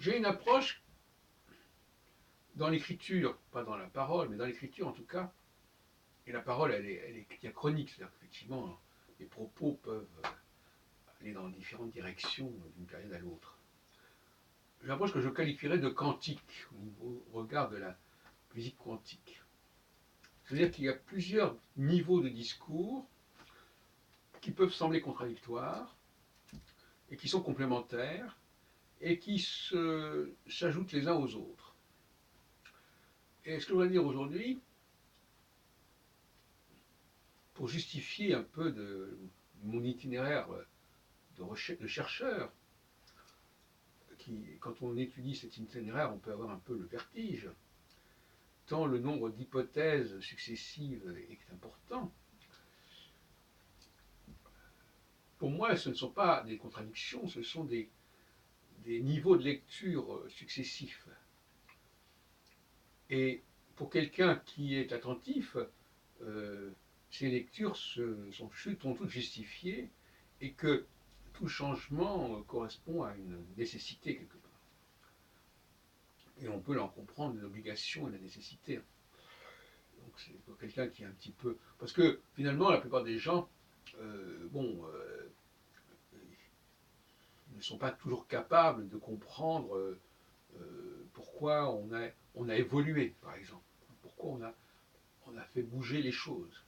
J'ai une approche dans l'écriture, pas dans la parole, mais dans l'écriture en tout cas, et la parole elle est diachronique, c'est-à-dire qu'effectivement les propos peuvent aller dans différentes directions d'une période à l'autre. J'ai une approche que je qualifierais de quantique, au regard de la physique quantique. C'est-à-dire qu'il y a plusieurs niveaux de discours qui peuvent sembler contradictoires et qui sont complémentaires et qui s'ajoutent les uns aux autres. Et ce que je voudrais dire aujourd'hui, pour justifier un peu de mon itinéraire de chercheur, quand on étudie cet itinéraire, on peut avoir un peu le vertige, tant le nombre d'hypothèses successives est important. Pour moi, ce ne sont pas des contradictions, ce sont des niveaux de lecture successifs. Et pour quelqu'un qui est attentif, ces lectures sont toutes justifiées et que tout changement correspond à une nécessité quelque part. Et on peut en comprendre l'obligation et la nécessité. Donc c'est pour quelqu'un qui est un petit peu... Parce que finalement, la plupart des gens, ne sont pas toujours capables de comprendre pourquoi on a évolué, par exemple. Pourquoi on a fait bouger les choses.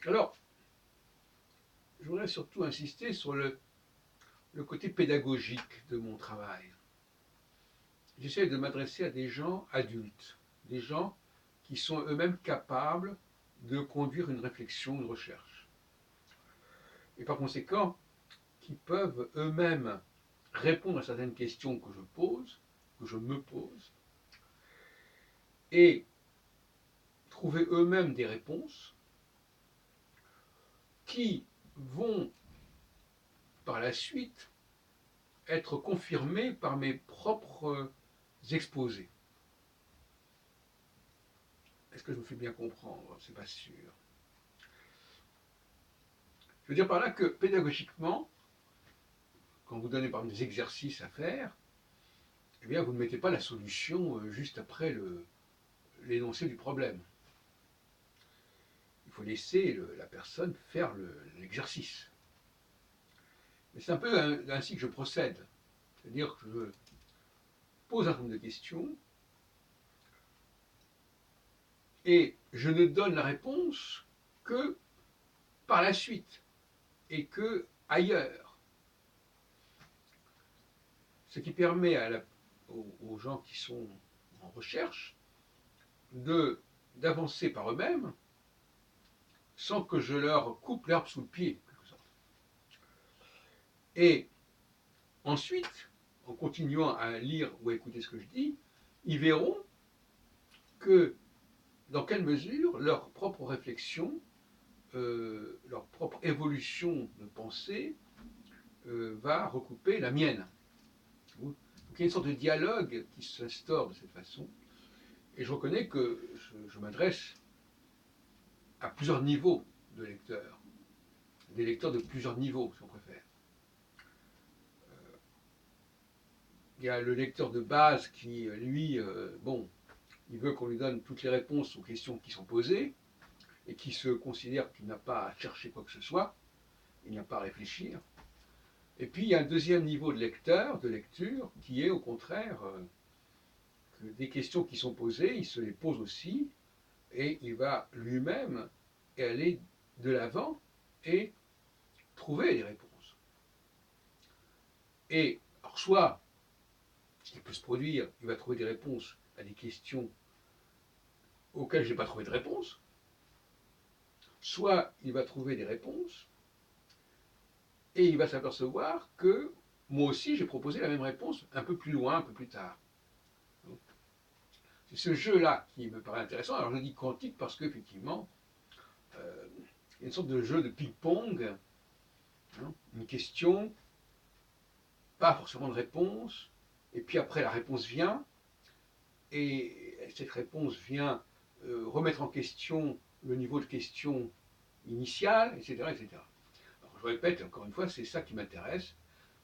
Alors, je voudrais surtout insister sur le côté pédagogique de mon travail. J'essaie de m'adresser à des gens adultes, des gens qui sont eux-mêmes capables de conduire une réflexion, une recherche. Et par conséquent, qui peuvent eux-mêmes répondre à certaines questions que je pose, que je me pose, et trouver eux-mêmes des réponses qui vont par la suite être confirmées par mes propres exposés. Est-ce que je me fais bien comprendre? C'est pas sûr. Je veux dire par là que pédagogiquement, quand vous donnez par exemple des exercices à faire, eh bien vous ne mettez pas la solution juste après l'énoncé du problème. Il faut laisser la personne faire l'exercice. Mais c'est un peu ainsi que je procède. C'est-à-dire que je pose un certain nombre de questions et je ne donne la réponse que par la suite et que ailleurs. Ce qui permet aux gens qui sont en recherche d'avancer par eux-mêmes sans que je leur coupe l'herbe sous le pied, en quelque sorte. Et ensuite, en continuant à lire ou à écouter ce que je dis, ils verront que dans quelle mesure leur propre réflexion, leur propre évolution de pensée va recouper la mienne. Donc il y a une sorte de dialogue qui s'instaure de cette façon. Et je reconnais que je m'adresse à plusieurs niveaux de lecteurs, des lecteurs de plusieurs niveaux, si on préfère. Il y a le lecteur de base qui, lui, il veut qu'on lui donne toutes les réponses aux questions qui sont posées et qui se considère qu'il n'a pas à chercher quoi que ce soit, il n'a pas à réfléchir. Et puis il y a un deuxième niveau de lecture, qui est au contraire que des questions qui sont posées, il se les pose aussi, et il va lui-même aller de l'avant et trouver les réponses. Et alors soit, ce qui peut se produire, il va trouver des réponses à des questions auxquelles je n'ai pas trouvé de réponse, soit il va trouver des réponses et il va s'apercevoir que moi aussi j'ai proposé la même réponse un peu plus loin, un peu plus tard. C'est ce jeu-là qui me paraît intéressant. Alors je dis quantique parce qu'effectivement, il y a une sorte de jeu de ping-pong, hein, une question, pas forcément de réponse, et puis après la réponse vient, et cette réponse vient remettre en question le niveau de question initial, etc. etc. Alors, je répète, encore une fois, c'est ça qui m'intéresse,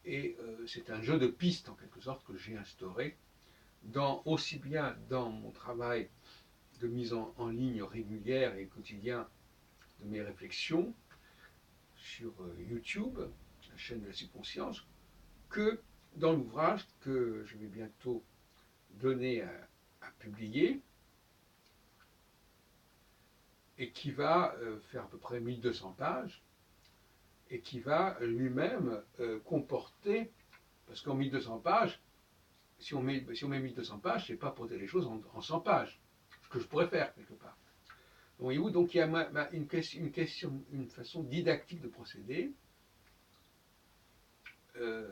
Et c'est un jeu de pistes, en quelque sorte, que j'ai instauré, aussi bien dans mon travail de mise en ligne régulière et quotidien de mes réflexions sur YouTube, la chaîne de la subconscience, que dans l'ouvrage que je vais bientôt donner à publier et qui va faire à peu près 1200 pages et qui va lui-même comporter, parce qu'en 1200 pages, si on met 1200 pages, c'est pas pour dire les choses en 100 pages, ce que je pourrais faire quelque part. Voyez-vous, donc il y a une façon didactique de procéder. Ce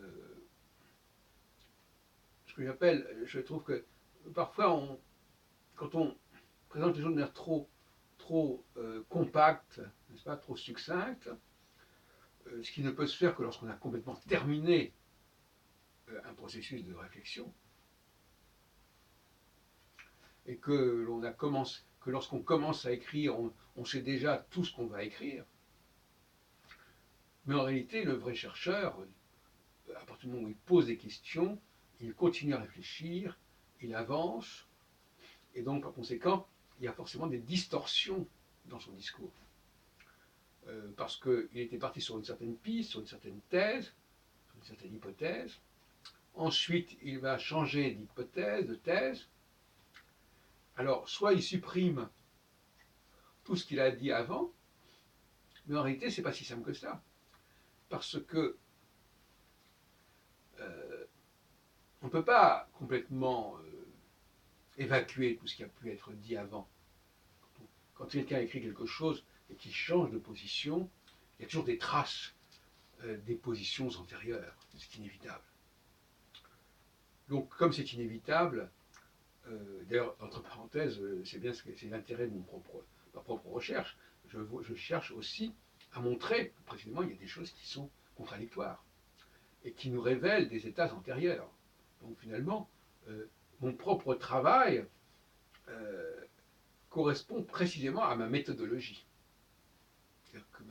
que j'appelle, je trouve que parfois, quand on présente les choses de manière trop compacte, n'est-ce pas, trop succincte, ce qui ne peut se faire que lorsqu'on a complètement terminé un processus de réflexion, et que lorsqu'on commence à écrire, on sait déjà tout ce qu'on va écrire. Mais en réalité, le vrai chercheur, à partir du moment où il pose des questions, il continue à réfléchir, il avance, et donc par conséquent, il y a forcément des distorsions dans son discours. Parce qu'il était parti sur une certaine piste, sur une certaine thèse, sur une certaine hypothèse. Ensuite, il va changer d'hypothèse, de thèse. Alors, soit il supprime tout ce qu'il a dit avant, mais en réalité, ce n'est pas si simple que ça. Parce que on ne peut pas complètement évacuer tout ce qui a pu être dit avant. Quand quelqu'un écrit quelque chose et qu'il change de position, il y a toujours des traces des positions antérieures. C'est inévitable. Donc, comme c'est inévitable, d'ailleurs, entre parenthèses, c'est l'intérêt de ma propre recherche. Je cherche aussi à montrer que précisément il y a des choses qui sont contradictoires et qui nous révèlent des états antérieurs. Donc finalement, mon propre travail correspond précisément à ma méthodologie. C'est-à-dire que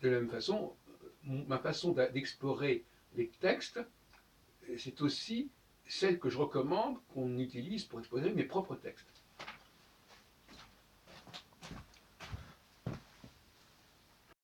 de la même façon, ma façon d'explorer les textes, c'est aussi celle que je recommande qu'on utilise pour exposer mes propres textes.